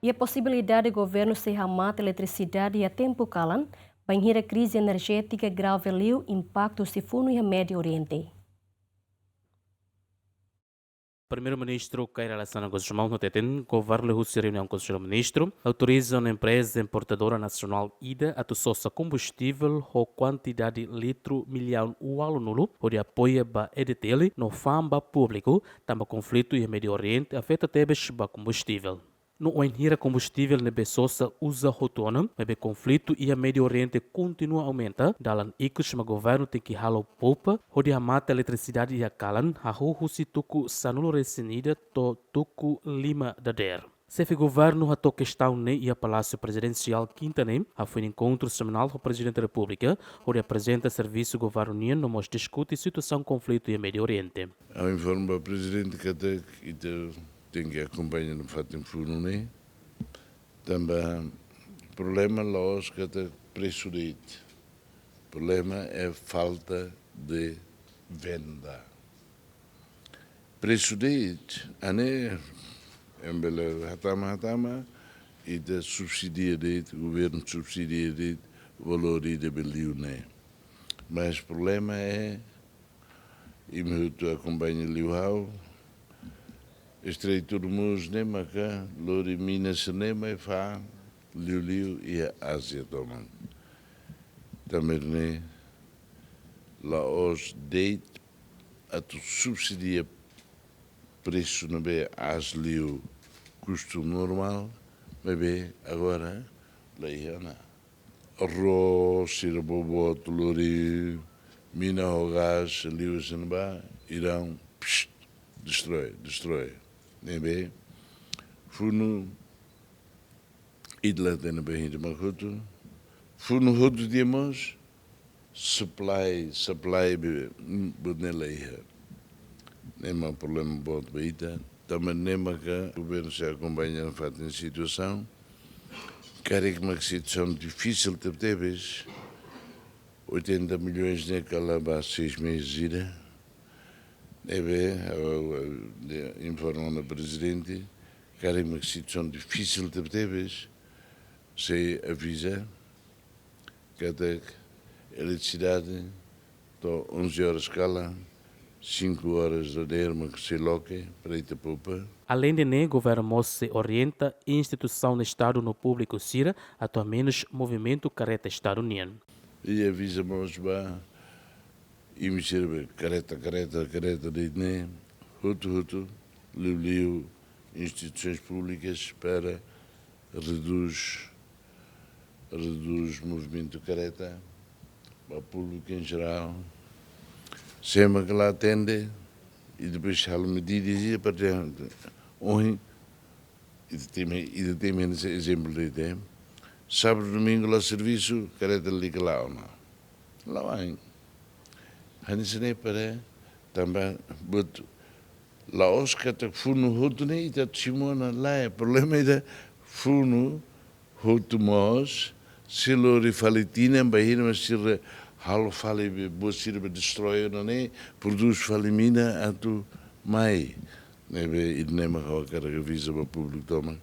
E a possibilidade do governo se ramata eletricidade a tempo calan, banhira crise energética grave liu impacto se funo e Médio Oriente. Primeiro-Ministro Keira Lassana Guzmão no Teten, governo da reunião com o ministro, autoriza uma empresa importadora nacional IDA a tossar combustível com quantidade de litro milhão o ano nulo, onde apoia a EDTL no famba público, também conflito e Médio Oriente afeta tebes ba combustível. No enhira combustível na Bessosa usa rotona, mas conflito e a Médio Oriente continua a aumentar, dalam icos o governo tem que halau poupa, onde a mata eletricidade e a calan, a ruhusi tuku sanulo resinida to tuku lima da der. Se o governo a questão ne e a Palácio Presidencial Quintanem, a foi um encontro semanal com o Presidente da República, onde apresenta serviço governo no mos discute situação conflito e a Médio Oriente. Eu informo o Presidente que até tem que acompanhar no fato em fundo, né? Também problema lá que até preço de it. Problema é falta de venda. Preço de it, ane embele hatama e de subsidia de it, o governo subsidia de it, valor de bilhão, né? Mas o problema é e me acompanha Liuhau. Estreito do Mus, nema cá, Lori Minas, nema e Fá, Liu e a Ásia tomam. Também, né, lá os deit, a tu subsidia preço na B, as Liu, custo normal, mas B, agora, lá ia na. Arroz, siraboboto, Lori, Mina, o gás, Liu, Senba, irão, destrói. Nebe, funo idla tena behind makutu, funo hudu diamos, supply budneleia. Nema problema bot beita, também nema que o governo se acompanha na fato em situação, quer que uma situação difícil teve 80 milhões naquela base 6 meses ira. Informando o Presidente que era uma situação difícil de ter, se avisa que até a eletricidade está 11 horas escala, 5 horas de derma que se loque para ir poupa. Além de o governo se orienta a instituição do Estado no público Sira, atualmente movimento careta Estado União. E avisa-nos e me serve careta de né, hutu, liu, instituições públicas para reduz movimento careta, para o público em geral, sempre que lá atende e depois há medidas e a partir de hoje, e tem menos exemplo de tempo, sábado domingo lá serviço, careta liga lá ou não, lá vai. Hanisne para também but laos que te funo hutne e te simona lá problema é funo hutmos se lo rifalitina bahir mas se halo fali bosir be destroyer né produz falimina atu mai nebe idnema ka revisa para público toma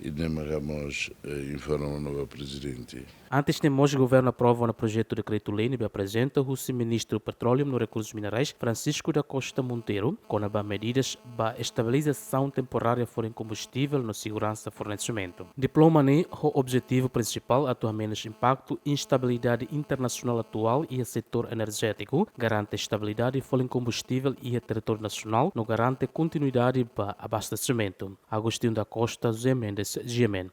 idnema gamos informar no Presidente. Antes de o governo aprova um projeto de decreto-lei e apresenta o ministro do Petróleo e Recursos Minerais, Francisco da Costa Monteiro, com as medidas para estabilização temporária de combustível na segurança de fornecimento. Diploma o objetivo principal atualmente impacto instabilidade internacional atual e o setor energético, garante estabilidade de combustível e o território nacional, não garante continuidade para abastecimento. Agostinho da Costa, Zé Mendes, GMN.